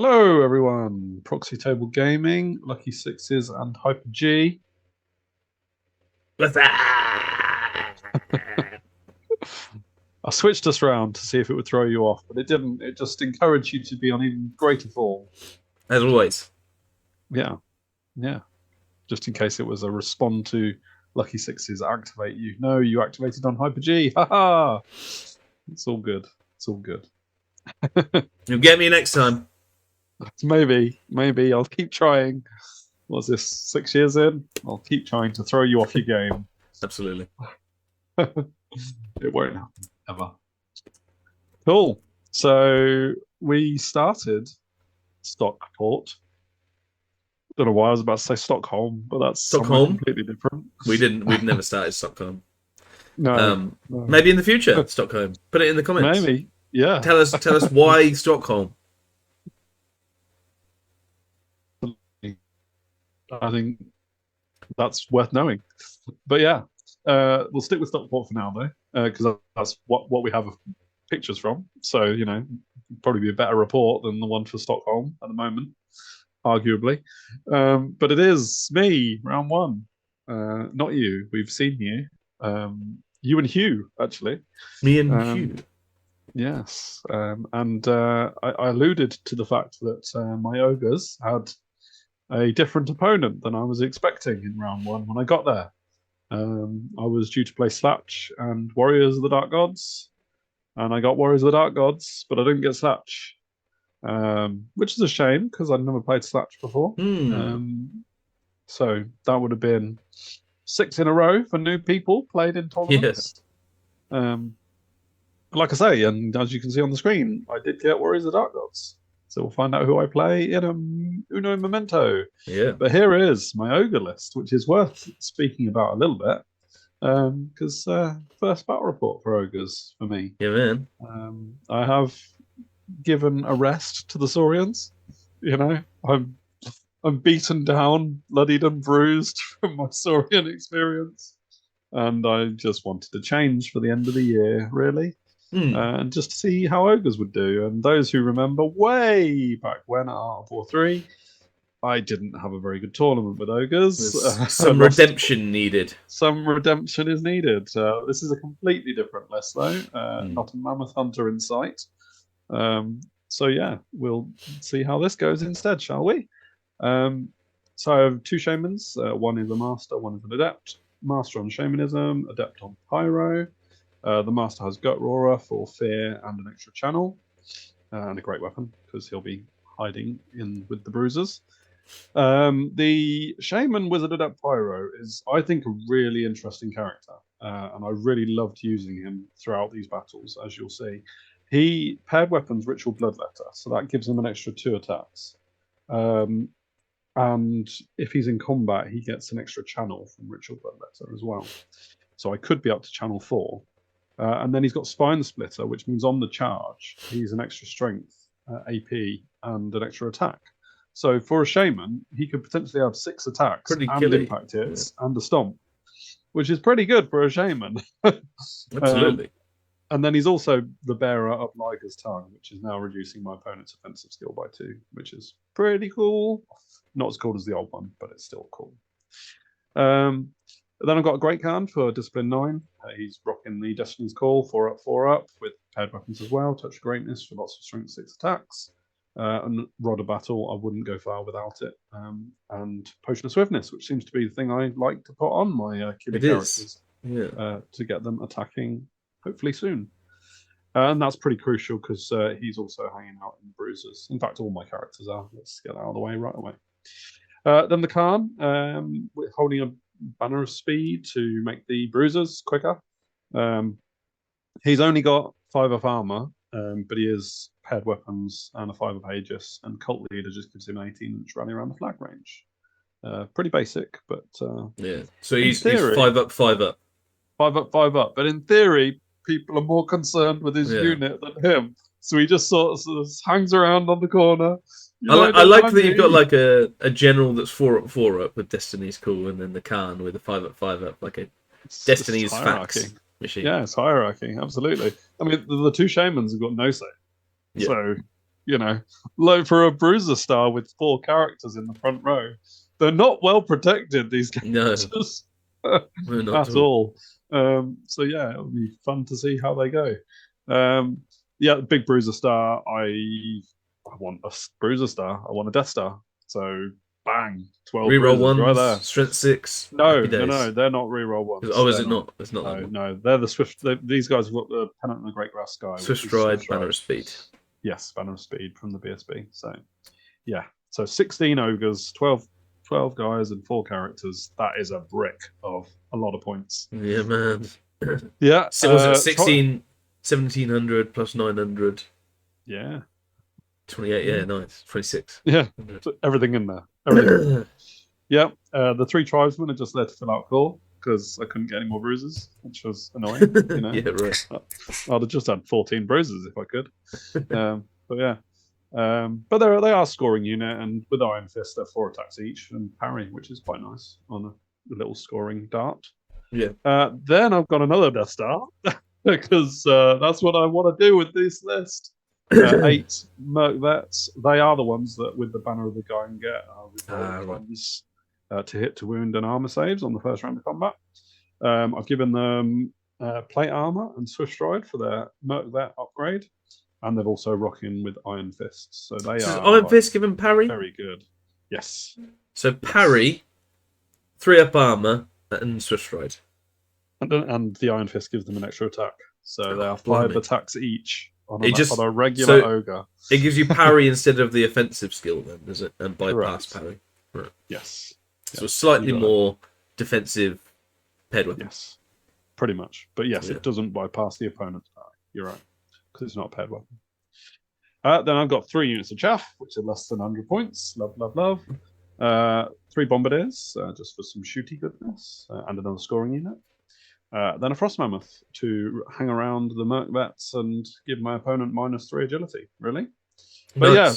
Hello, everyone. Proxy Table Gaming, Lucky Sixes, and Hyper G. I switched us round to see if it would throw you off, but it didn't. It just encouraged you to be on even greater form. As always. Yeah. Just in case it was a respond to Lucky Sixes activate you. No, you activated on Hyper G. Ha! It's all good. It's all good. You'll get me next time. Maybe. I'll keep trying. What's this, 6 years in? I'll keep trying to throw you off your game. Absolutely. It won't happen, ever. Cool. So we started Stockport. Don't know why I was about to say Stockholm, but that's Stockholm? completely different. We've never started Stockholm. No. Maybe in the future, Stockholm. Put it in the comments. Maybe. Yeah. Tell us why Stockholm. I think that's worth knowing. But yeah, we'll stick with Stockport for now, though, because that's what we have pictures from. So, you know, probably be a better report than the one for Stockholm at the moment, arguably. But it is me, round one. Not you. We've seen you. You and Hugh, actually. Me and Hugh. Yes. And I alluded to the fact that my Ogres had a different opponent than I was expecting in round one when I got there. I was due to play Slatch and Warriors of the Dark Gods, and I got Warriors of the Dark Gods, but I didn't get Slatch, which is a shame because I'd never played Slatch before. So that would have been 6 in a row for new people played in tournaments. Yeah. Like I say, and as you can see on the screen, I did get Warriors of the Dark Gods. So we'll find out who I play in Uno Memento. Yeah. But here is my Ogre list, which is worth speaking about a little bit. Because first battle report for Ogres for me. Yeah, man. I have given a rest to the Saurians. You know, I'm beaten down, bloodied and bruised from my Saurian experience. And I just wanted to change for the end of the year, really. And just to see how Ogres would do. And those who remember way back when at Art of War 3, I didn't have a very good tournament with Ogres. Some redemption needed. Some redemption is needed. This is a completely different list, though. Not a Mammoth Hunter in sight. So yeah, we'll see how this goes instead, shall we? So I have 2 Shamans. One is a Master, one is an Adept. Master on Shamanism, Adept on Pyro. The Master has Gut Roarer for fear and an extra channel, and a great weapon because he'll be hiding in with the bruisers. The Shaman Wizard Adept Pyro is, I think, a really interesting character, and I really loved using him throughout these battles, as you'll see. He paired weapons Ritual Bloodletter, so that gives him an extra 2 attacks. And if he's in combat, he gets an extra channel from Ritual Bloodletter as well. So I could be up to channel 4. And then he's got Spine Splitter, which means on the charge, he's an extra strength, AP, and an extra attack. So for a Shaman, he could potentially have 6 attacks and impact hits and a stomp, which is pretty good for a Shaman. Absolutely. And then he's also the bearer of Liger's Tongue, which is now reducing my opponent's offensive skill by 2, which is pretty cool. Not as cool as the old one, but it's still cool. Then I've got a Great Khan for Discipline 9. He's rocking the Destiny's Call 4 up, with paired weapons as well. Touch of Greatness for lots of strength 6 attacks. And Rod of Battle, I wouldn't go far without it. And Potion of Swiftness, which seems to be the thing I like to put on my killer characters. To get them attacking, hopefully soon. And that's pretty crucial because he's also hanging out in bruisers. In fact, all my characters are. Let's get that out of the way right away. Then the Khan, holding a Banner of Speed to make the bruisers quicker. He's only got 5 of armor, but he is paired weapons and a 5 of Aegis, and Cult Leader just gives him 18-inch rally around the flag range. Pretty basic, but yeah. So he's 5 up, 5 up. 5 up, 5 up. But in theory, people are more concerned with his unit than him. So he just sort of hangs around on the corner. I like that you've got like a general that's 4 up, 4 up with Destiny's Call, and then the Khan with a 5 up, 5 up, like a Destiny's fax machine. Yeah, it's hierarchy, absolutely. I mean, the 2 Shamans have got no say. Yeah. So You know, like for a bruiser star with 4 characters in the front row, they're not well protected. These No, characters not at all. So yeah, it'll be fun to see how they go. Yeah, big bruiser star. I want a bruiser star. I want a Death Star. So bang, 12 Reroll bruisers right ones, there. strength 6. No, Happy days. no, they're not reroll ones. Oh, is They're it not? It's not that No, one. no, they're the Swift. These guys have got the Pennant and the Great Grass Sky. Swift which is Stride, Banner of Speed. Yes, Banner of Speed from the BSB. So, yeah. So 16 ogres, 12 guys, and 4 characters. That is a brick of a lot of points. Yeah, man. Yeah. So was it 1700 plus 900? Yeah. 28, yeah, nice. 26. Yeah. So everything in there. Everything. Yeah. The 3 tribesmen are just there to fill out core because I couldn't get any more bruises, which was annoying. You know? Yeah, right. I'd have just had 14 bruises if I could. But yeah. But they are scoring unit, and with Iron Fist, they're 4 attacks each and parry, which is quite nice on a little scoring dart. Yeah. Then I've got another Death Star because that's what I want to do with this list. 8 Merc Vets. They are the ones that, with the Banner of the Guy, get with ones to hit, to wound, and armor saves on the first round of combat. I've given them plate armor and Swift Stride for their Merc Vet upgrade. And they're also rocking with Iron Fists. So they are Iron Fist given parry? Very good. Yes. So parry, 3 up armor, and Swift Stride. And the Iron Fist gives them an extra attack. So they are 5 attacks each on a regular ogre. It gives you parry instead of the offensive skill then, does it? And bypass parry. Right. Yes. So slightly more defensive paired weapon. Yes. Pretty much. But yes, it doesn't bypass the opponent's parry. You're right. Because it's not a paired weapon. Then I've got 3 units of chaff, which are less than 100 points. Love, love, love. 3 bombardiers, just for some shooty goodness, and another scoring unit. Then a frost mammoth to hang around the Merc Vets and give my opponent -3 agility. Really? But yeah,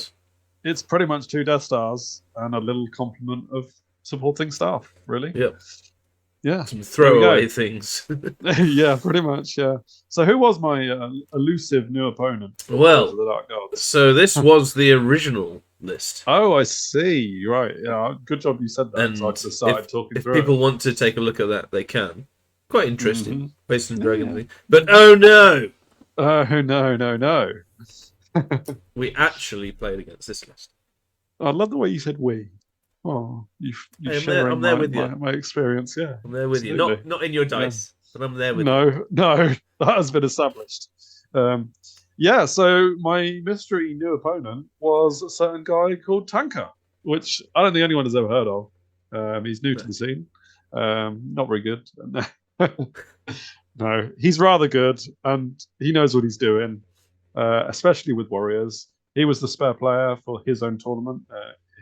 it's pretty much 2 Death Stars and a little complement of supporting staff. Really? Yep. Yeah. Some throwaway things. Yeah, pretty much. Yeah. So who was my elusive new opponent? Well, the Dark Gods? So this was the original list. Oh, I see. Right. Yeah. Good job you said that. And so I just started talking through if people it. want to take a look at that, they can. Quite interesting. Based on Dragon thing. But oh no! Oh no. We actually played against this list. I love the way you said we. Oh, I'm there with you. My experience, yeah. I'm there with you. Not in your dice, but I'm there with you. No, that has been established. Yeah, so my mystery new opponent was a certain guy called Tanka, which I don't think anyone has ever heard of. He's new to the scene. Not very good. No, he's rather good, and he knows what he's doing, especially with Warriors. He was the spare player for his own tournament.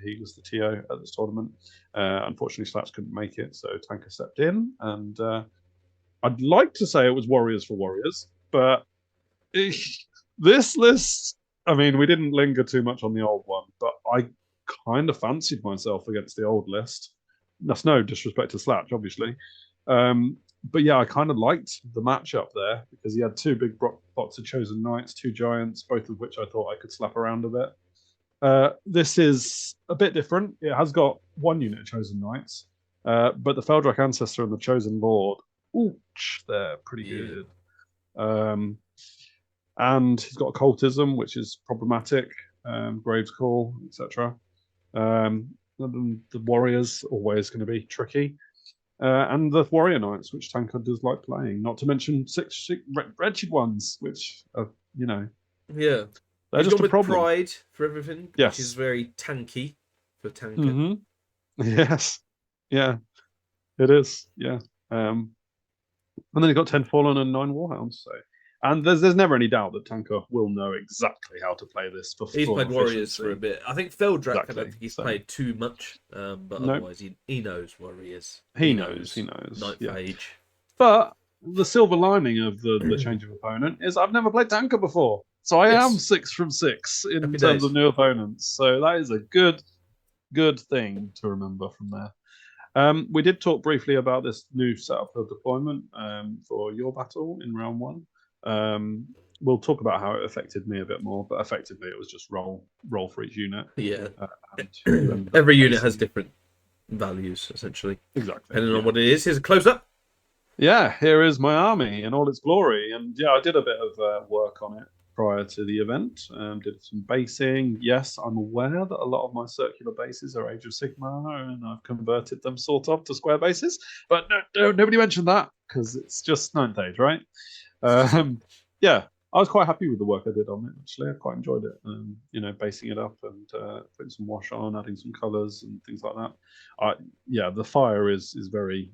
He was the TO at this tournament. Unfortunately, Slaps couldn't make it, so Tanka stepped in. And I'd like to say it was Warriors for Warriors, but this list, I mean, we didn't linger too much on the old one, but I kind of fancied myself against the old list. That's no disrespect to Slaps, obviously. But yeah, I kind of liked the matchup there because he had 2 big blocks of Chosen Knights, 2 Giants, both of which I thought I could slap around a bit. This is a bit different. It has got 1 unit of Chosen Knights, but the Feldrak Ancestor and the Chosen Lord, they're pretty good. And he's got Occultism, which is problematic, Graves Call, etc. The Warriors, always going to be tricky. And the Warrior Knights, which Tanka does like playing. Not to mention 6 wretched ones, which are, Yeah. They're just a problem. Pride for everything, which is very tanky for Tanka. Yes. Yeah. It is. Yeah. And then you've got 10 Fallen and 9 Warhounds. So, and there's never any doubt that Tanka will know exactly how to play this. He's played Warriors for a bit. I think Feldrak, I don't think he's played too much, but otherwise he knows Warriors. He knows. Night Phage. But the silver lining of the change of opponent is I've never played Tanka before. So I am 6 from 6 in terms of new opponents. So that is a good thing to remember from there. We did talk briefly about this new setup of deployment for your battle in round 1. we'll talk about how it affected me a bit more, but effectively it was just roll for each unit. Yeah. And Every unit has different values, essentially. Exactly. Depending on what it is. Here's a close-up. Yeah, here is my army in all its glory. And yeah, I did a bit of work on it prior to the event. Did some basing. Yes, I'm aware that a lot of my circular bases are Age of Sigmar, and I've converted them sort of to square bases. But no, nobody mentioned that because it's just 9th Age, right? Yeah, I was quite happy with the work I did on it. Actually, I quite enjoyed it. Basing it up and putting some wash on, adding some colours and things like that. Yeah, the fire is very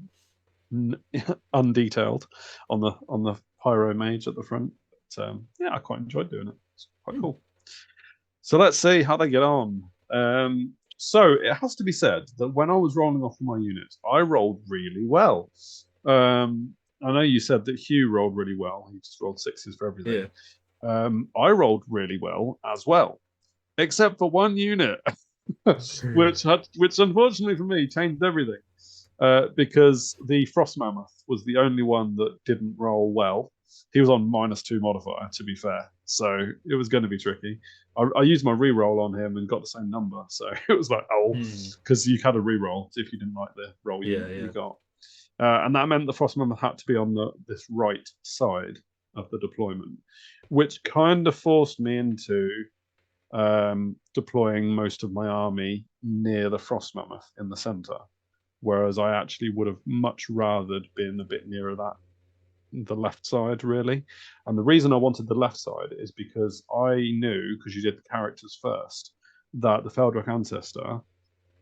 undetailed on the pyro mage at the front. But yeah, I quite enjoyed doing it. It's quite cool. So let's see how they get on. So it has to be said that when I was rolling off my units, I rolled really well. I know you said that Hugh rolled really well. He just rolled 6s for everything. Yeah. I rolled really well as well, except for one unit, which unfortunately for me changed everything. Because the Frost Mammoth was the only one that didn't roll well. He was on -2 modifier, to be fair, so it was going to be tricky. I used my re-roll on him and got the same number, so it was like, because you had a re-roll if you didn't like the roll you got. And that meant the Frost Mammoth had to be on this right side of the deployment, which kind of forced me into deploying most of my army near the Frost Mammoth in the center. Whereas I actually would have much rather been a bit nearer the left side, really. And the reason I wanted the left side is because I knew, because you did the characters first, that the Feldrock Ancestor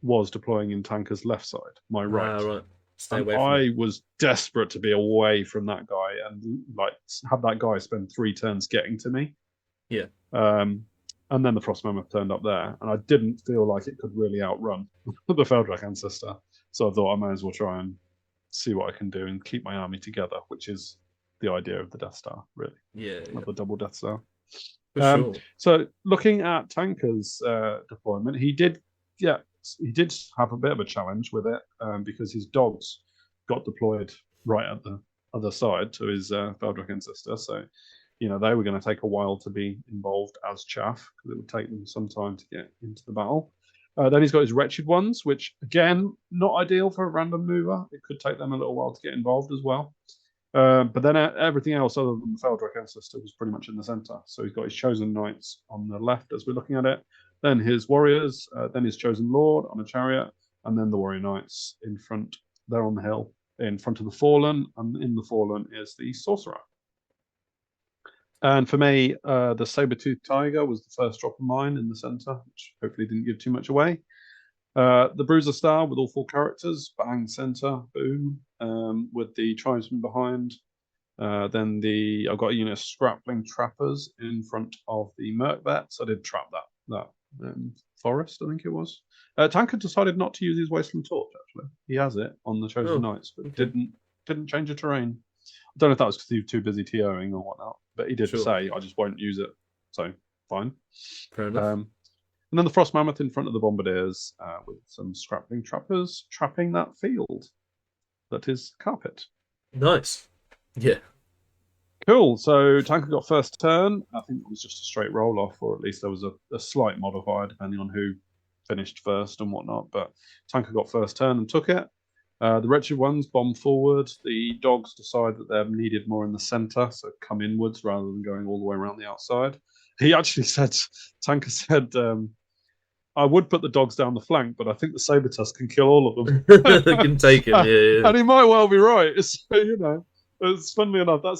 was deploying in Tanka's left side, my right. Right. Stay and away from I it. was desperate to be away from that guy and like have that guy spend 3 turns getting to me. Yeah. And then the Frost Mammoth turned up there, and I didn't feel like it could really outrun the Feldrock Ancestor. So I thought I might as well try and see what I can do and keep my army together, which is the idea of the Death Star, really. Yeah. Not the double Death Star. For sure. So looking at Tanka's deployment, he did have a bit of a challenge with it because his dogs got deployed right at the other side to his Feldrock Ancestor. So, they were going to take a while to be involved as chaff because it would take them some time to get into the battle. Then he's got his Wretched Ones, which, again, not ideal for a random mover. It could take them a little while to get involved as well. But then everything else other than the Feldrock Ancestor was pretty much in the center. So he's got his Chosen Knights on the left as we're looking at it. Then his Warriors, then his Chosen Lord on a chariot, and then the Warrior Knights in front. They're on the hill in front of the Fallen, and in the Fallen is the Sorcerer. And for me, the Saber-Toothed Tiger was the first drop of mine in the center, which hopefully didn't give too much away. The Bruiser Star with all 4 characters, bang, center, boom, with the tribesmen behind. Then I've got a unit of Scrappling Trappers in front of the Merc Vets. I did trap that forest, I think it was. Tanka decided not to use his Wasteland Torch, actually. He has it on the Chosen Knights, but didn't change the terrain. I don't know if that was because he was too busy TOing or whatnot, but he did say, I just won't use it. So, fine. Fair enough. And then the Frost Mammoth in front of the Bombardiers with some Scrappling Trappers trapping that field that is carpet. Nice. Yeah. Cool. So Tanka got first turn. I think it was just a straight roll off, or at least there was a slight modifier depending on who finished first and whatnot. But Tanka got first turn and took it. The Wretched Ones bomb forward. The dogs decide that they're needed more in the center, so come inwards rather than going all the way around the outside. He actually said, Tanka said, I would put the dogs down the flank, but I think the Saber-Tusk can kill all of them. They can take him, yeah. And he might well be right. So, it's funnily enough, that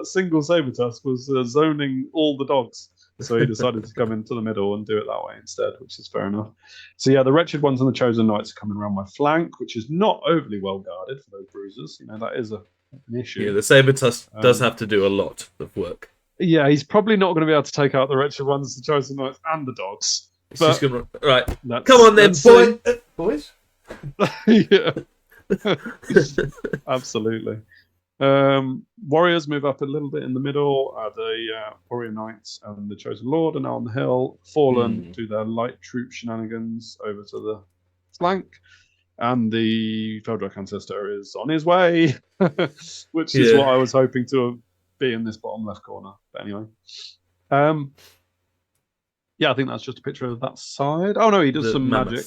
single Saber-Tusk was zoning all the dogs. So he decided to come into the middle and do it that way instead, which is fair enough. So yeah, the Wretched Ones and the Chosen Knights are coming around my flank, which is not overly well guarded for those bruisers. That is an issue. Yeah, the Saber-Tusk does have to do a lot of work. Yeah, he's probably not going to be able to take out the Wretched Ones, the Chosen Knights, and the dogs. It's just gonna... Right, come on then, boys. Yeah. Absolutely. Warriors move up a little bit in the middle. The Warrior Knights and the Chosen Lord are now on the hill. Fallen do their light troop shenanigans over to the flank. And the Feldrock Ancestor is on his way, which is what I was hoping to be in this bottom left corner. But anyway, yeah, I think that's just a picture of that side. Oh no, he does some magic.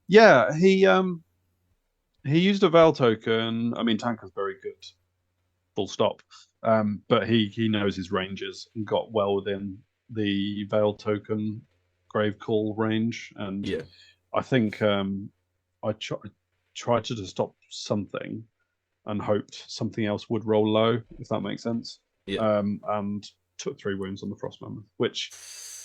Yeah, he used a Veil token. I mean, Tanka's very good, full stop. But he knows his ranges and got well within the Veil token Grave Call range. And yeah, I think I tried to stop something and hoped something else would roll low, if that makes sense. yeah. And took 3 wounds on the Frost Mammoth, which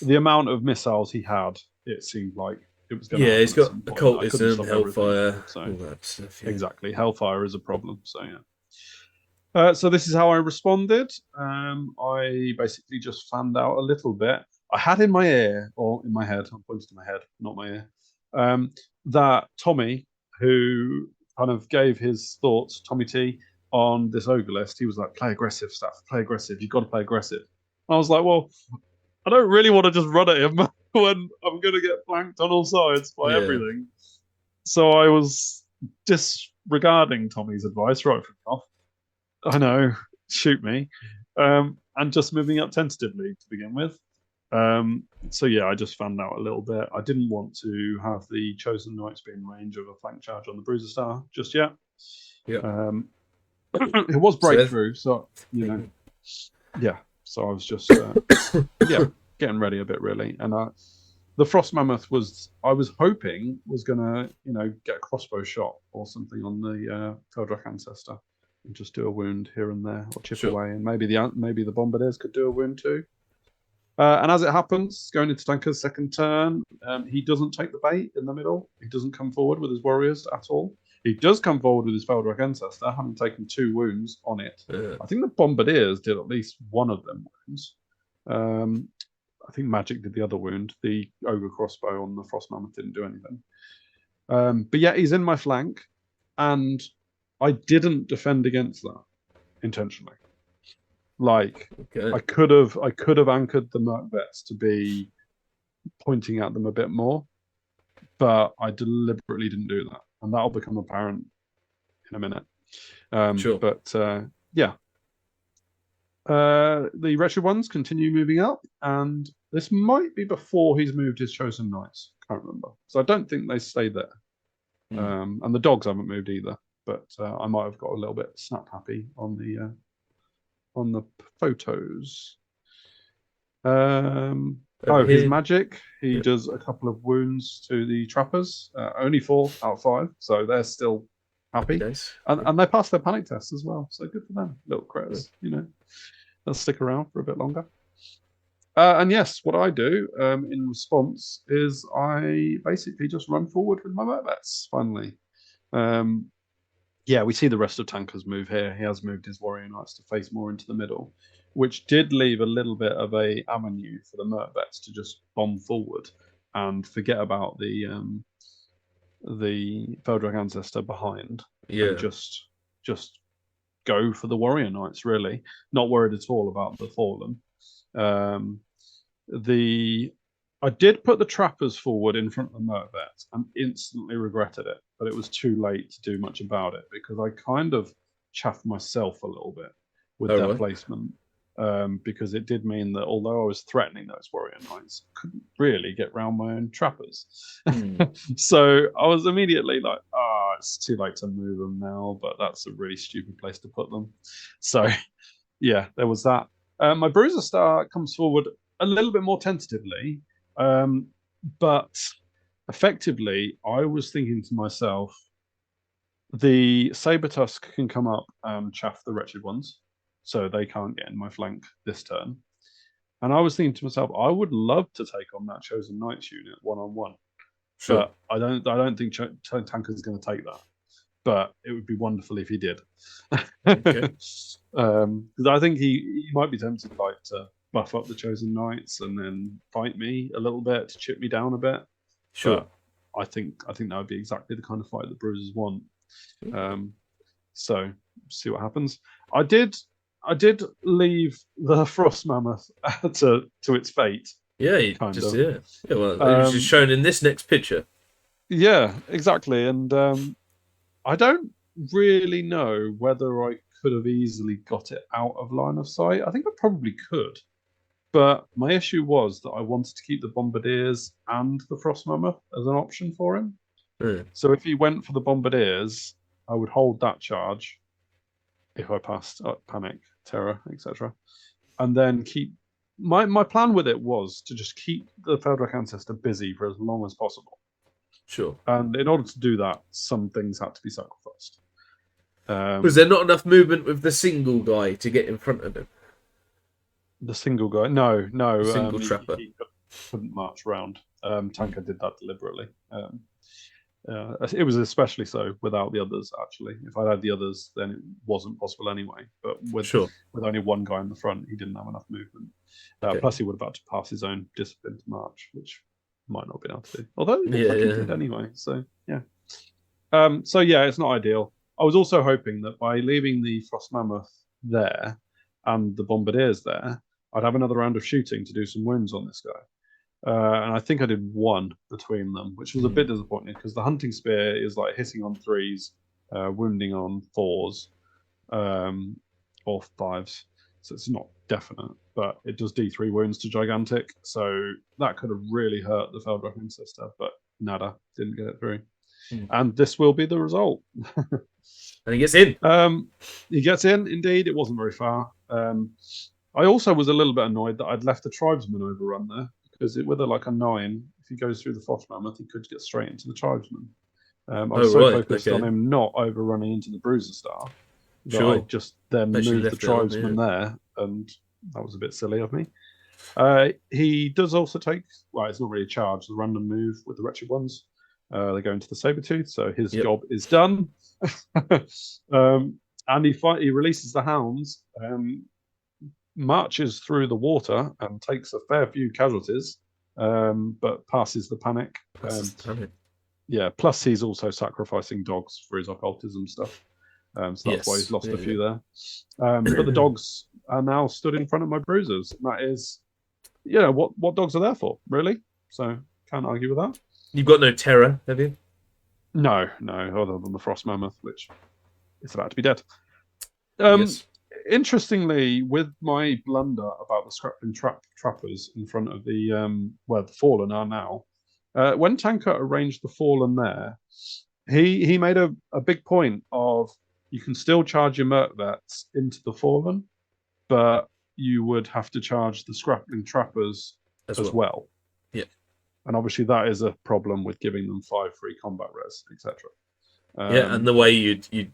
the amount of missiles he had, it seemed like it was going to happen. Yeah, he's got at some point. occultism, hellfire, so, all that stuff. Yeah. Exactly, hellfire is a problem. So yeah. So this is how I responded. I basically just fanned out a little bit. I had in my ear, or in my head, I'm pointing to my head, not my ear, that Tommy, who kind of gave his thoughts, Tommy T, on this Ogre list, he was like, play aggressive stuff, play aggressive, you've got to play aggressive. And I was like, well, I don't really want to just run at him when I'm going to get flanked on all sides by everything. So I was disregarding Tommy's advice right from off. I know, shoot me. And just moving up tentatively to begin with. So yeah, I just fanned out a little bit. I didn't want to have the Chosen Knights be in range of a flank charge on the Bruiser Star just yet. Yeah. It was breakthrough, so you know, yeah. So I was just getting ready a bit really, and the Frost Mammoth I was hoping was gonna get a crossbow shot or something on the Feldrak Ancestor and just do a wound here and there or chip away, and maybe the Bombardiers could do a wound too. And as it happens, going into Tanka's second turn, he doesn't take the bait in the middle. He doesn't come forward with his warriors at all. He does come forward with his Feldrak Ancestor, having taken 2 wounds on it. I think the Bombardiers did at least one of them wounds. I think Magic did the other wound. The Ogre crossbow on the Frost Mammoth didn't do anything. But yeah, he's in my flank, and I didn't defend against that intentionally. Like I could have anchored the Merc Vets to be pointing at them a bit more, but I deliberately didn't do that, and that'll become apparent in a minute. But yeah, the Wretched Ones continue moving up, and this might be before he's moved his Chosen Knights. Can't remember, so I don't think they stay there. And the dogs haven't moved either, but I might have got a little bit snap happy on the photos. His magic. He does a couple of wounds to the trappers. Only 4 out of 5, so they're still happy. And they passed their panic test as well, so good for them. Little critters, they'll stick around for a bit longer. And yes, what I do in response is I basically just run forward with my Merc-Vets, finally. Yeah, we see the rest of Tanka's move here. He has moved his Warrior Knights to face more into the middle, which did leave a little bit of a avenue for the Merc-Vets to just bomb forward and forget about the Feldrak Ancestor behind. And just go for the Warrior Knights, really. Not worried at all about the Fallen. I did put the Trappers forward in front of the Merc-Vets and instantly regretted it, but it was too late to do much about it because I kind of chaffed myself a little bit with their placement, because it did mean that although I was threatening those Warrior Knights, I couldn't really get round my own Trappers. So I was immediately like, it's too late to move them now, but that's a really stupid place to put them. So yeah, there was that. My Bruiser Star comes forward a little bit more tentatively, but effectively, I was thinking to myself, the Sabertusk can come up and chaff the Wretched Ones, so they can't get in my flank this turn. And I was thinking to myself, I would love to take on that Chosen Knights unit one-on-one. But I don't think Tanka's going to take that. But it would be wonderful if he did. Because I think he might be tempted to buff up the Chosen Knights and then fight me a little bit to chip me down a bit. But I think that would be exactly the kind of fight that Bruisers want. So see what happens. I did leave the Frost Mammoth to its fate. Yeah, well, it was just shown in this next picture. Yeah, exactly. And I don't really know whether I could have easily got it out of line of sight. I think I probably could. But my issue was that I wanted to keep the Bombardiers and the Frost Mammoth as an option for him. So if he went for the Bombardiers, I would hold that charge if I passed Panic, Terror, etc. And then keep... My plan with it was to just keep the Feldrak Ancestor busy for as long as possible. Sure. And in order to do that, some things had to be sacrificed. Was there not enough movement with the single guy to get in front of him? The single guy? No. Single trapper. He couldn't march round. Tanka did that deliberately. It was especially so without the others, actually. If I had the others, then it wasn't possible anyway. But with only one guy in the front, he didn't have enough movement. Plus, he would have had to pass his own discipline to march, which might not be able to do. Although he did anyway. So, yeah. It's not ideal. I was also hoping that by leaving the Frost Mammoth there and the Bombardiers there, I'd have another round of shooting to do some wounds on this guy. And I think I did one between them, which was a bit disappointing because the hunting spear is like hitting on 3s, wounding on 4s, or 5s. So it's not definite, but it does D3 wounds to gigantic. So that could have really hurt the Feldrak Ancestor, but nada, didn't get it through. And this will be the result. And he gets in. He gets in, indeed. It wasn't very far. I also was a little bit annoyed that I'd left the tribesman overrun there, because with a 9, if he goes through the Frost Mammoth, he could get straight into the tribesman. I was focused on him not overrunning into the Bruiser Star that I just then moved the tribesman there, and that was a bit silly of me. He does also take, it's not really a charge, the random move with the Wretched Ones. They go into the Sabertooth, so his job is done. And he releases the hounds, marches through the water and takes a fair few casualties, but passes the panic. Plus he's also sacrificing dogs for his occultism stuff. So that's why he's lost a few there. But the dogs are now stood in front of my bruisers. And that is, what dogs are there for, really? So can't argue with that. You've got no terror, have you? No, other than the Frost Mammoth, which is about to be dead. Interestingly, with my blunder about the Scrapping Trappers in front of the where the Fallen are now, when Tanka arranged the Fallen there, he made a big point of you can still charge your Merc Vets into the Fallen, but you would have to charge the Scrapping Trappers as well. Yeah. And obviously that is a problem with giving them 5 free combat res, etc. And the way you'd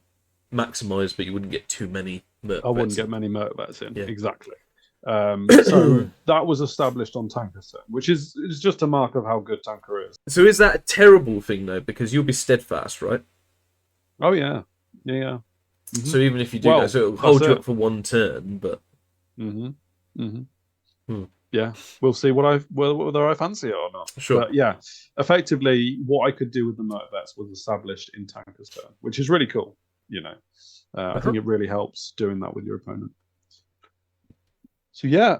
maximise, but you wouldn't get too many Merc Vets. I wouldn't get many Merc Vets in, exactly. So that was established on Tanka's turn, which is just a mark of how good Tanka is. So is that a terrible thing, though? Because you'll be steadfast, right? Oh, yeah. Yeah. Mm-hmm. So even if you do that, so it'll hold you up for one turn, but... Yeah, we'll see whether I fancy it or not. Sure. But yeah, effectively, what I could do with the Merc Vets was established in Tanka's turn, which is really cool. I think it really helps doing that with your opponent. So yeah,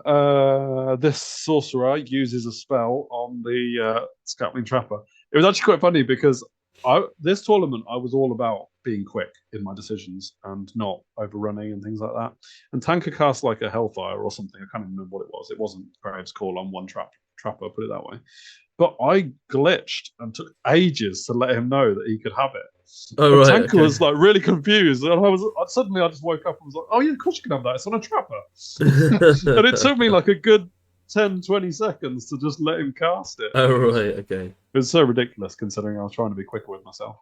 this sorcerer uses a spell on the Scatling Trapper. It was actually quite funny because this tournament I was all about being quick in my decisions and not overrunning and things like that. And Tanka cast like a Hellfire or something. I can't even remember what it was. It wasn't Graves' Call on one trapper, put it that way. But I glitched and took ages to let him know that he could have it. Tanka was like really confused, and I just woke up and was like, "Oh yeah, of course you can have that. It's on a trapper." And it took me like a good 10-20 seconds to just let him cast it. Oh right, okay. It was so ridiculous considering I was trying to be quicker with myself.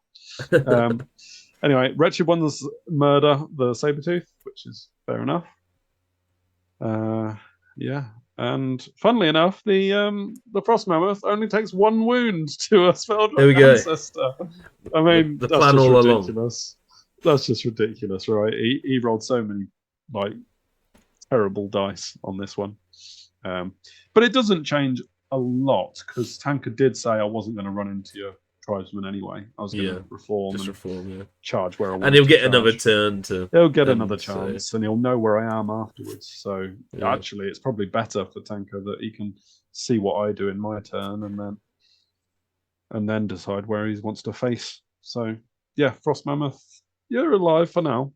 Anyway, Wretched Ones murder the Sabertooth, which is fair enough. Yeah. And funnily enough, the Frost Mammoth only takes 1 wound to a Feldrak Ancestor. I mean, the that's plan just all ridiculous. Along. That's just ridiculous, right? He rolled so many terrible dice on this one. But it doesn't change a lot because Tanka did say I wasn't going to run into your tribesman anyway. I was going to reform charge where I wanted. And he'll get another turn to. He'll get another chance, and he'll know where I am afterwards. So actually, it's probably better for Tanka that he can see what I do in my turn, and then decide where he wants to face. So yeah, Frost Mammoth, you're alive for now.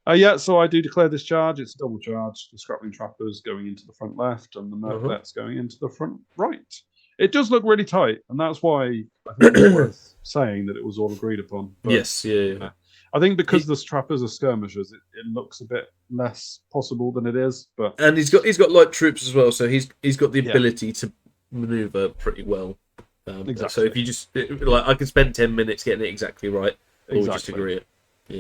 Yeah, so I do declare this charge. It's a double charge. The Scrapping Trappers going into the front left and the Mercvets going into the front right. It does look really tight, and that's why I think it's worth saying that it was all agreed upon. But, yes, yeah. I think because the Trappers are skirmishers, it looks a bit less possible than it is. But and he's got light troops as well, so he's got the ability to maneuver pretty well. Exactly. So if you just I could spend 10 minutes getting it exactly right, or just agree it.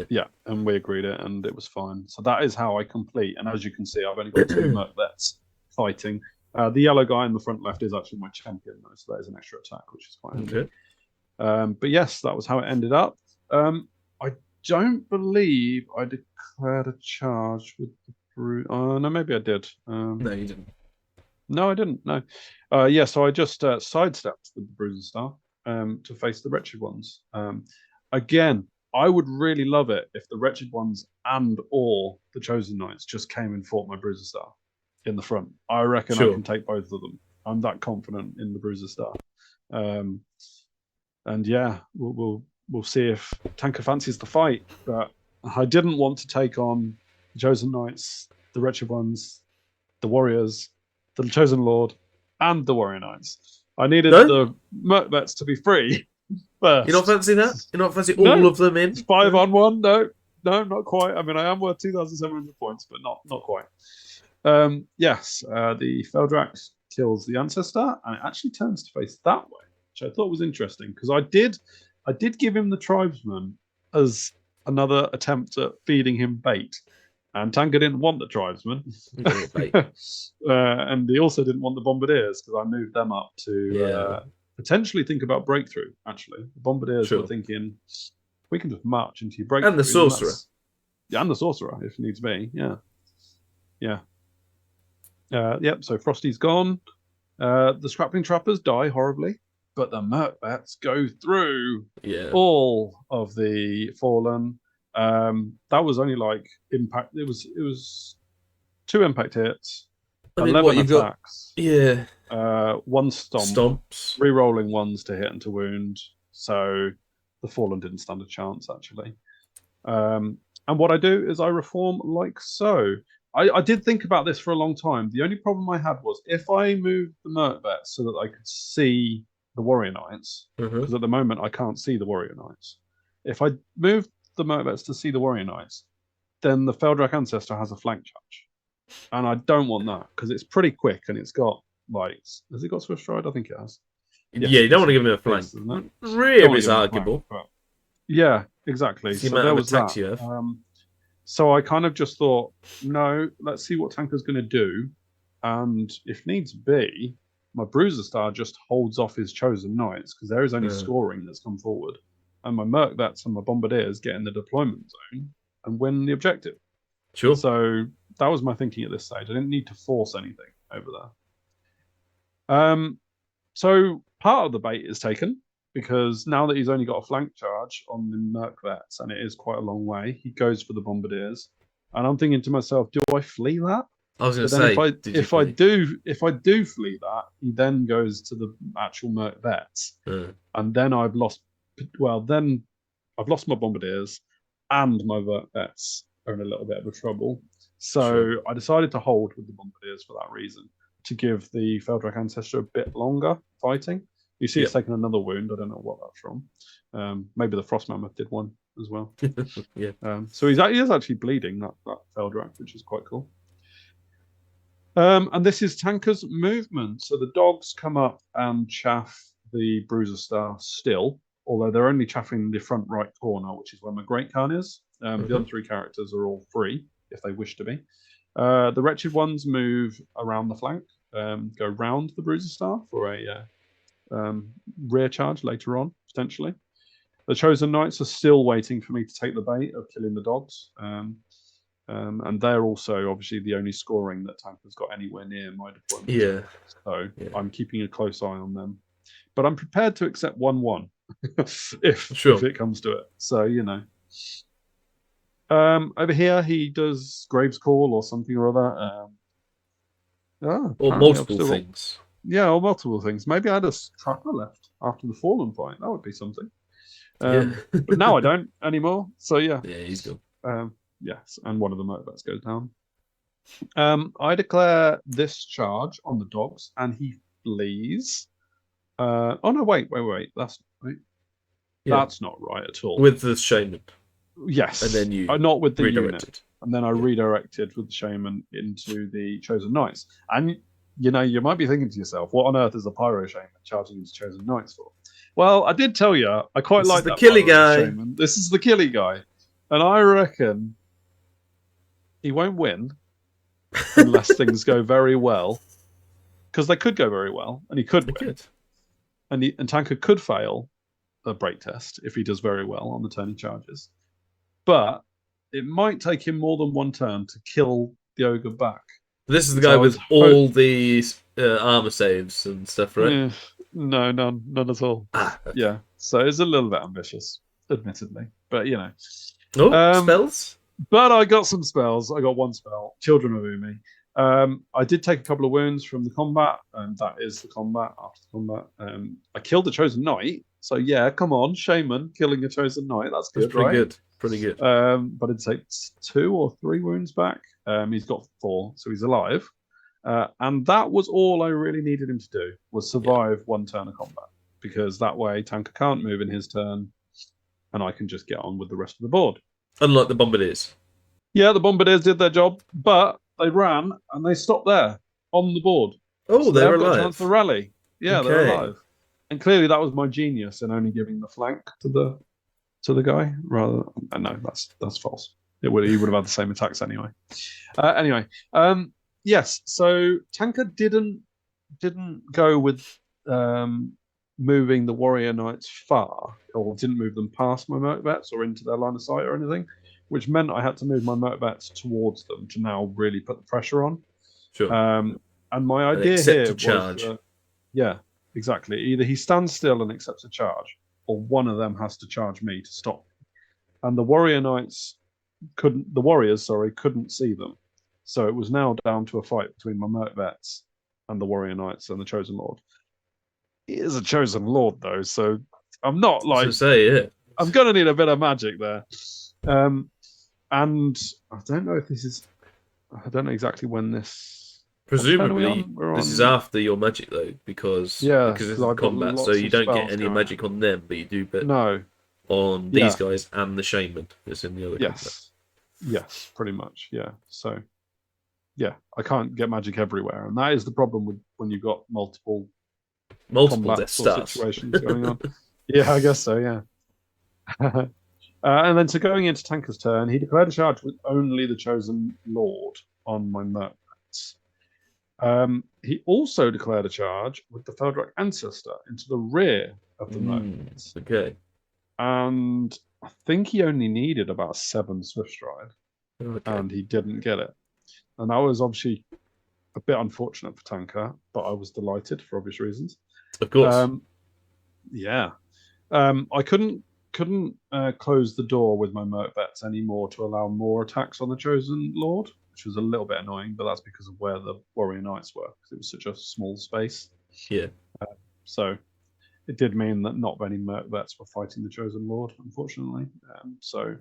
Yeah, and we agreed it, and it was fine. So that is how I complete. And as you can see, I've only got 2 Mercvets fighting. The yellow guy in the front left is actually my champion, though, so that is an extra attack, which is quite handy. But yes, that was how it ended up. I don't believe I declared a charge with the brute. No, maybe I did. No, you didn't. No, I didn't. No. Yeah, so I just sidestepped with the Bruiser Star to face the Wretched Ones. Again, I would really love it if the Wretched Ones and or the Chosen Knights just came and fought my Bruiser Star in the front. I reckon I can take both of them. I'm that confident in the Bruiser Star. And yeah, we'll see if Tanka fancies the fight. But I didn't want to take on the Chosen Knights, the Wretched Ones, the Warriors, the Chosen Lord, and the Warrior Knights. I needed the Mercvets to be free. First. You not fancy that? You not fancy all of them in? It's 5 on 1. No, not quite. I mean, I am worth 2,700 points, but not quite. Yes, the Feldrak kills the Ancestor, and it actually turns to face that way, which I thought was interesting because I did give him the Tribesman as another attempt at feeding him bait, and Tanka didn't want the Tribesman, and he also didn't want the Bombardiers because I moved them up to. Potentially think about breakthrough. Actually, the Bombardiers were thinking we can just march into your breakthrough. And the Sorcerer, and the Sorcerer if needs be. Yeah. So Frosty's gone. The Scrapping Trappers die horribly, but the Mercvets go through all of the Fallen. That was only like impact. It was 2 impact hits. I mean, 11 attacks. 1 stomps. Re-rolling 1s to hit and to wound. So the Fallen didn't stand a chance, actually. And what I do is I reform like so. I did think about this for a long time. The only problem I had was if I moved the Mercvets so that I could see the Warrior Knights, because at the moment I can't see the Warrior Knights. If I moved the Mercvets to see the Warrior Knights, then the Feldrak Ancestor has a flank charge. And I don't want that because it's pretty quick and it's got has it got Swift Stride? I think it has. Yes, you don't want to give him a flank. Really is arguable. Yeah, exactly. So there was that. So I kind of just thought, no, let's see what Tanka's going to do. And if needs be, my Bruiser Star just holds off his Chosen Knights because there is only scoring that's come forward. And my Mercvets and my Bombardiers get in the deployment zone and win the objective. Sure. So that was my thinking at this stage. I didn't need to force anything over there. So part of the bait is taken because now that he's only got a flank charge on the Mercvets and it is quite a long way, he goes for the Bombardiers. And I'm thinking to myself, do I flee that? I was going to say, if I do flee that, he then goes to the actual Mercvets, and then I've lost. Well, then I've lost my Bombardiers, and my Mercvets are in a little bit of a trouble. So I decided to hold with the Bombardiers for that reason, to give the Feldrak Ancestor a bit longer fighting. You see, it's taken another wound. I don't know what that's from. Maybe the Frost Mammoth did one as well. So he is actually bleeding that Feldrak, which is quite cool. And this is Tanka's movement. So the dogs come up and chaff the Bruiser Star still, although they're only chaffing the front right corner, which is where my Great Khan is. The other 3 characters are all free if they wish to be. The Wretched Ones move around the flank, go round the Bruiser Star for a rear charge later on, potentially. The Chosen Knights are still waiting for me to take the bait of killing the dogs. And they're also obviously the only scoring that Tanka's got anywhere near my deployment. So I'm keeping a close eye on them. But I'm prepared to accept 1-1 if it comes to it. So, you know. Over here, he does Graves Call or something or other. Or multiple things. Or multiple things. Maybe I had a trapper left after the Fallen fight. That would be something. But now I don't anymore. So yeah. Yeah, he's gone. Yes, and one of the motorbikes goes down. I declare this charge on the dogs, and he flees. Oh no, wait. That's right. Yeah. That's not right at all. With the shaman. Yes, And then you not with the redirected. unit, and then I redirected with the shaman into the chosen knights. And you know, you might be thinking to yourself, what on earth is a pyro shaman charging into chosen knights for? Well, I did tell you, I quite like that killy pyro guy. shaman. This is the killy guy, and I reckon he won't win unless things go very well, because they could go very well, and he could win, and Tanka could fail a break test if he does very well on the turn he charges. But it might take him more than one turn to kill the ogre back. This is the guy with all the armor saves and stuff, right? No, none at all. Okay. Yeah, so it's a little bit ambitious, admittedly, but you know. Spells? But I got some spells. I got one spell, Children of Umi. I did take a couple of wounds from the combat, and that is the combat. After the combat, I killed the chosen knight. So yeah, come on, shaman killing a chosen knight. That's good, pretty right? Good. Pretty good. But it takes 2 or 3 wounds back. He's got 4, so he's alive. And that was all I really needed him to do, was survive one turn of combat, because that way Tanka can't move in his turn, and I can just get on with the rest of the board. Unlike the bombardiers. Yeah, the bombardiers did their job, but they ran and they stopped there on the board. Oh, so they're alive. Got a chance to rally. Yeah, okay. They're alive. And clearly that was my genius in only giving the flank to the guy. Rather, no, that's false. He would have had the same attacks anyway. Yes. So Tanka didn't go with moving the warrior knights far, or didn't move them past my motorbats or into their line of sight or anything, which meant I had to move my motorbats towards them to now really put the pressure on. Sure. And my idea here was, yeah, exactly. Either he stands still and accepts a charge, or one of them has to charge me to stop. And the warriors couldn't see them. So it was now down to a fight between my motorbats and the warrior knights and the chosen lord. He is a chosen lord, though, so I'm not like... I'm going to need a bit of magic there. And I don't know if this is... I don't know exactly when this... Presumably, this is after your magic, though, because this is combat, so you don't get any magic on them, but you do bit on these guys and the shaman that's in the other combat. Yes, pretty much, yeah. So, yeah, I can't get magic everywhere, and that is the problem with when you've got multiple Death Stars situations going on. Yeah, I guess so, yeah. And then so going into Tanka's turn, he declared a charge with only the chosen lord on my motorbats. He also declared a charge with the Feldrock ancestor into the rear of the motorbats. Okay. And I think he only needed about 7 swift stride, and he didn't get it. And that was obviously a bit unfortunate for Tanka, but I was delighted for obvious reasons. Of course. I couldn't close the door with my motorbats anymore to allow more attacks on the chosen lord, which was a little bit annoying, but that's because of where the warrior knights were, because it was such a small space. Yeah. So it did mean that not many motorbats were fighting the chosen lord, unfortunately. So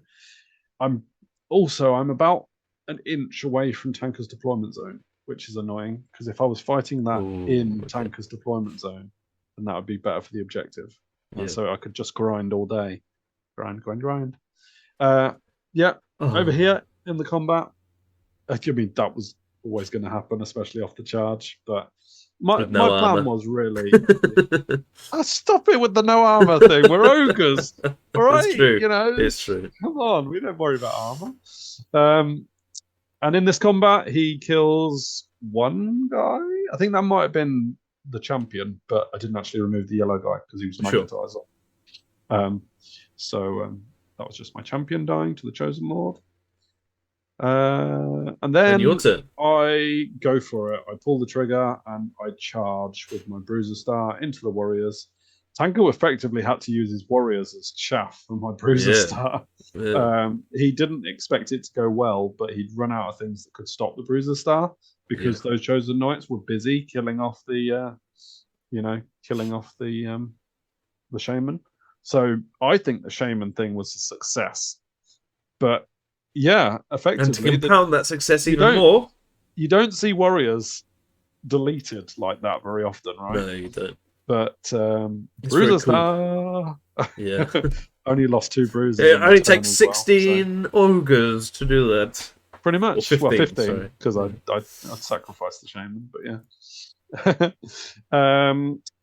I'm about an inch away from Tanka's deployment zone, which is annoying, because if I was fighting that Tanka's deployment zone, then that would be better for the objective. Yeah. So I could just grind all day. Grind. Over here in the combat, I mean, that was always going to happen, especially off the charge. But my plan was really... stop it with the no armor thing. We're ogres. All right? It's true. You know, it's true. Come on, we don't worry about armor. And in this combat, he kills one guy. I think that might have been the champion, but I didn't actually remove the yellow guy because he was magnetized on. So that was just my champion dying to the chosen lord. And then your turn. I go for it. I pull the trigger and I charge with my bruiser star into the warriors. Tanka effectively had to use his warriors as chaff for my bruiser star. Yeah. He didn't expect it to go well, but he'd run out of things that could stop the bruiser star because those chosen knights were busy killing off the shaman. So I think the shaman thing was a success. But yeah, effectively, and to compound that success even more, you don't see warriors deleted like that very often, right? No, you don't. But Bruiser Star, yeah, only lost 2 bruises. It only takes 16 ogres to do that. Pretty much. 15 because I'd sacrifice the shaman, but yeah.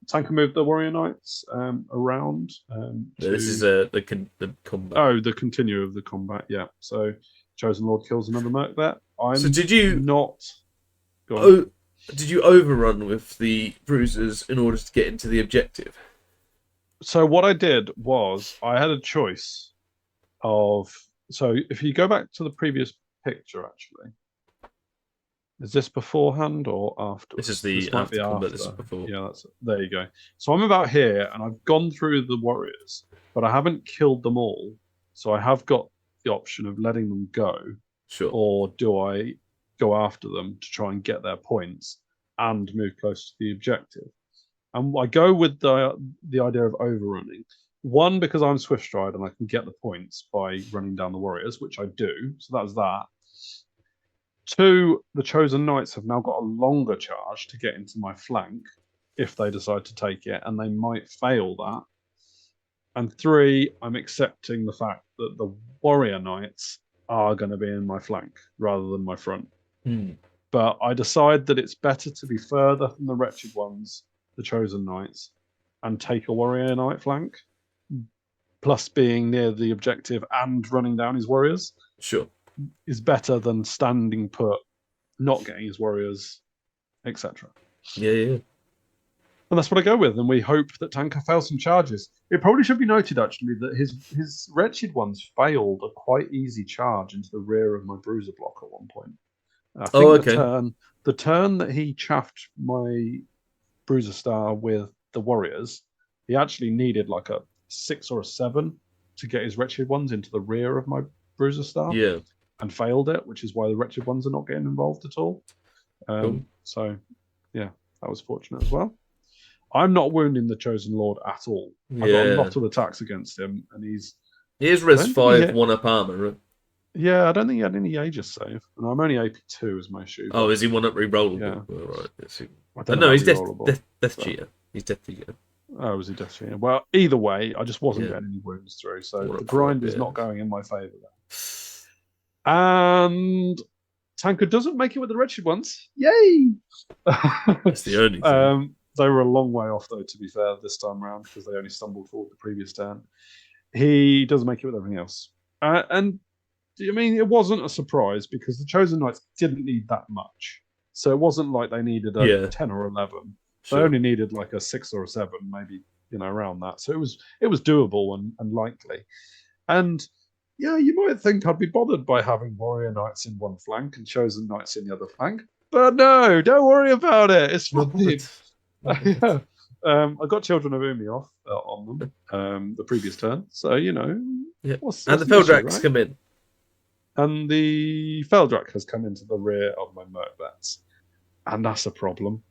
Tanka moved the warrior knights around. This is the combat. Oh, the continue of the combat. Yeah. So Chosen Lord kills another merc there. So did you not? Did you overrun with the bruisers in order to get into the objective? So what I did was I had a choice of. So if you go back to the previous picture, actually, is this beforehand or after? This is the after combat. This is before. Yeah, there you go. So I'm about here, and I've gone through the warriors, but I haven't killed them all. So I have got the option of letting them go, or do I go after them to try and get their points and move close to the objective? And I go with the idea of overrunning. One, because I'm Swift Stride and I can get the points by running down the warriors, which I do. So that's that. 2, the Chosen Knights have now got a longer charge to get into my flank if they decide to take it, and they might fail that. And 3, I'm accepting the fact that the Warrior Knights are going to be in my flank rather than my front. But I decide that it's better to be further than the Wretched Ones, the Chosen Knights, and take a Warrior Knight flank, plus being near the objective and running down his warriors. Is better than standing put, not getting his warriors, etc. Yeah. And that's what I go with, and we hope that Tanka fails some charges. It probably should be noted, actually, that his Wretched Ones failed a quite easy charge into the rear of my Bruiser block at one point. I think the turn that he chaffed my Bruiser Star with the warriors, he actually needed like a 6 or a 7 to get his Wretched Ones into the rear of my Bruiser Star. Yeah. And failed it, which is why the Wretched Ones are not getting involved at all. So, yeah, that was fortunate as well. I'm not wounding the Chosen Lord at all. I've got a lot of attacks against him, and he is res 5 1-up armor, right? Yeah, I don't think he had any Aegis save, and I'm only AP2 as my shoe. Oh, is he 1-up rerollable? Yeah. Right. No, he's Death Cheater. He's Death Cheater. Oh, was he Death Cheater? Well, either way, I just wasn't getting any wounds through, so the grind is not going in my favour there. And Tanka doesn't make it with the Wretched Ones. Yay! That's the only thing. They were a long way off, though, to be fair, this time round, because they only stumbled forward the previous turn. He doesn't make it with everything else. And, I mean, it wasn't a surprise, because the Chosen Knights didn't need that much. So it wasn't like they needed a 10 or 11. They only needed like a 6 or a 7, maybe, around that. So it was doable and likely. And yeah, you might think I'd be bothered by having Warrior Knights in one flank and Chosen Knights in the other flank. But no, don't worry about it. It's fine. I got Children of Umi off on them the previous turn. So, what's and the Feldraks come in. And the Feldrak has come into the rear of my Merc Vets. And that's a problem.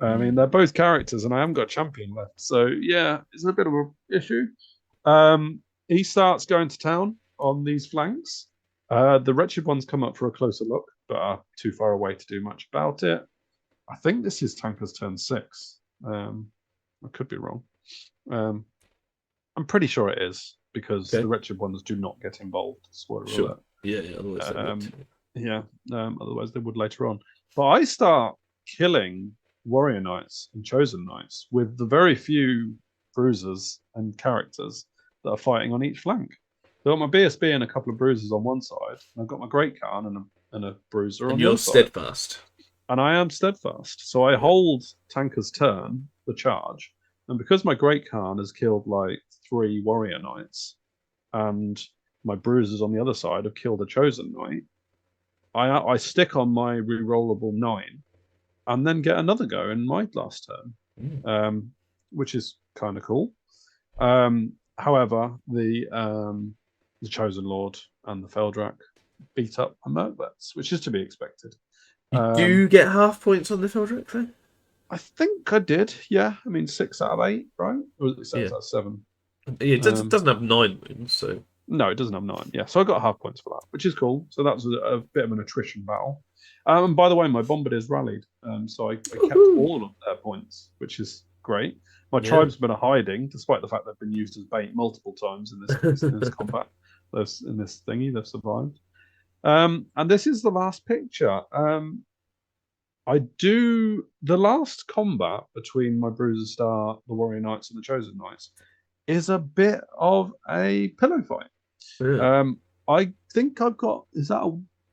I mean, they're both characters and I haven't got a champion left. So, yeah, it's a bit of an issue. He starts going to town on these flanks. The Wretched Ones come up for a closer look, but are too far away to do much about it. I think this is Tanka's turn 6. I could be wrong. I'm pretty sure it is, because the Wretched Ones do not get involved. Spoiler alert. Yeah, otherwise they would later on. But I start killing Warrior Knights and Chosen Knights with the very few bruisers and characters that are fighting on each flank. I've got my BSB and a couple of bruisers on one side. And I've got my Great Khan and a bruiser on the other side. And you're steadfast. And I am steadfast. So I hold Tanka's turn, the charge. And because my Great Khan has killed like 3 Warrior Knights, and my bruisers on the other side have killed a Chosen Knight, I stick on my rerollable 9 and then get another go in my last turn, which is kind of cool. However, the Chosen Lord and the Feldrak beat up my Merc Vets, which is to be expected. You do get half points on the Feldrak, though? I think I did, yeah. I mean, 6 out of 8, right? Or was it 6 out of 7? Yeah, it doesn't have 9 wounds, so... No, it doesn't have 9, yeah. So I got half points for that, which is cool. So that was a bit of an attrition battle. And by the way, my Bombardiers rallied, so I kept all of their points, which is great. My tribesmen are hiding, despite the fact they've been used as bait multiple times in this combat. In this thingy, they've survived. And this is the last picture. The last combat between my Bruiser Star, the Warrior Knights, and the Chosen Knights is a bit of a pillow fight. Yeah. I think I've got.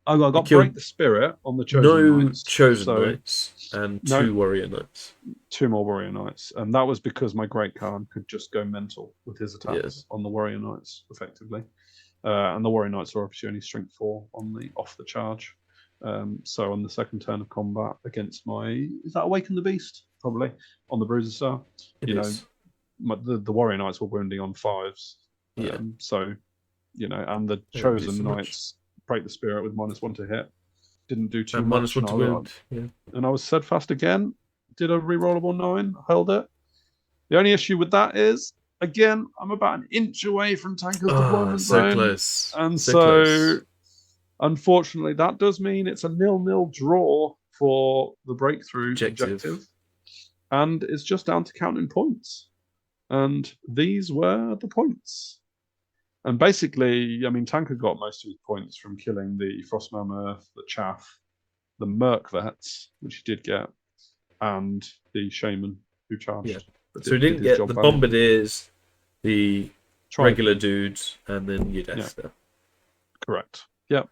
I got Break the Spirit on the Chosen Knights. Chosen Knights and 2 Warrior Knights. 2 more Warrior Knights, and that was because my Great Khan could just go mental with his attacks on the Warrior Knights, effectively. And the Warrior Knights are obviously only strength 4 off the charge. So on the second turn of combat against is that Awaken the Beast? Probably on the Bruiser Star. The Warrior Knights were wounding on 5s. So, and the Chosen Knights Break the Spirit with -1 to hit. Didn't do too much. -1 to wound. And I was steadfast again. Did a rerollable 9. Held it. The only issue with that is, again, I'm about an inch away from Tanka's deployment zone. Close. And so unfortunately, that does mean it's a 0-0 draw for the breakthrough objective. And it's just down to counting points. And these were the points. And basically, I mean, Tanka got most of his points from killing the Frost Mammoth, the Chaff, the Merc Vets, which he did get, and the Shaman who charged. Yeah. So he didn't get the Bombardiers, the regular dudes, and then your Death Star. Correct. Yep.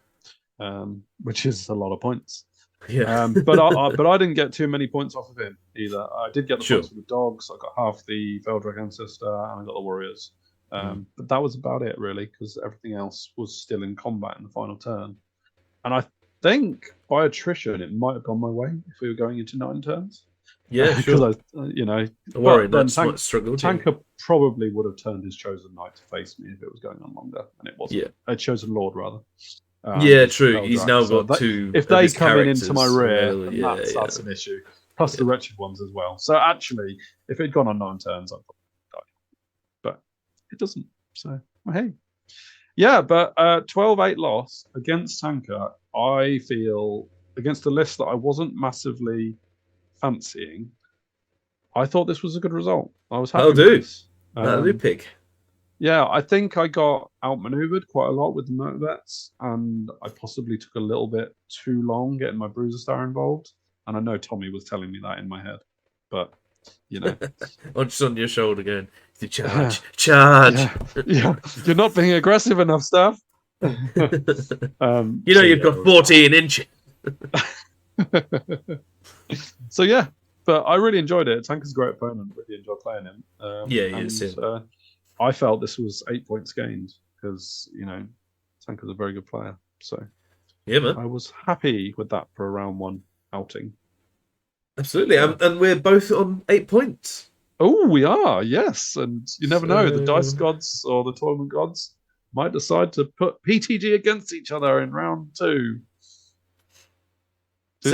Which is a lot of points. Yeah. But I didn't get too many points off of him either. I did get the points for the dogs. I got half the Veldreg Ancestor, and I got the Warriors. But that was about it, really, because everything else was still in combat in the final turn. And I think by attrition, it might have gone my way if we were going into 9 turns. Yeah, sure. Because the Warrior Knights might struggle. Tanka probably would have turned his Chosen Knight to face me if it was going on longer, and it wasn't. A Chosen Lord, rather. True. He's now got 2. If they come into my rear, that's an issue. Plus the wretched ones as well. So actually, if it'd gone on 9 turns, I'd probably die. But it doesn't. So hey, but 12-8 loss against Tanka. I feel against a list that I wasn't massively fancying. I thought this was a good result. I was happy with this. That'll do, pick. Yeah, I think I got outmaneuvered quite a lot with the Merc Vets, and I possibly took a little bit too long getting my Bruiser Star involved. And I know Tommy was telling me that in my head, but I'm just on your shoulder going, charge. Yeah. You're not being aggressive enough, Staff. You've got 14 inches. So yeah, but I really enjoyed it. Tanka's a great opponent. Really enjoyed playing him. He is. I felt this was 8 points gained because Tanka's a very good player. So yeah, man, I was happy with that for a round 1 outing. Absolutely, and we're both on 8 points. Oh, we are, yes. And you never know, the dice gods or the tournament gods might decide to put PTG against each other in round 2.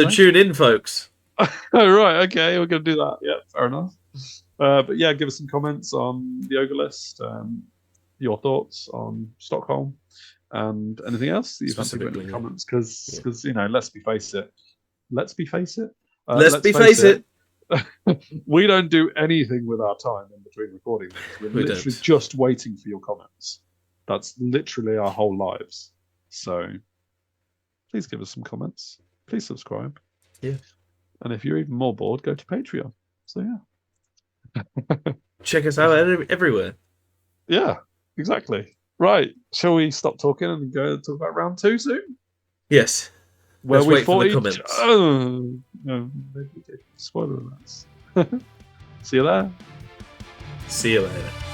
Tune in, folks. Oh, right, okay, we're going to do that. Yeah, fair enough. But yeah, give us some comments on the Ogre list, your thoughts on Stockholm, and anything else that you fancy putting in the comments. Because let's face it. Let's face it. We don't do anything with our time in between recording things. We're literally just waiting for your comments. That's literally our whole lives. So please give us some comments. Please subscribe. Yeah. And if you're even more bored, go to Patreon. So yeah. Check us out everywhere. Yeah, exactly. Right. Shall we stop talking and go talk about round 2 soon? Yes. Where we fought the comments. Oh, no, spoiler alerts. See you there. See you later.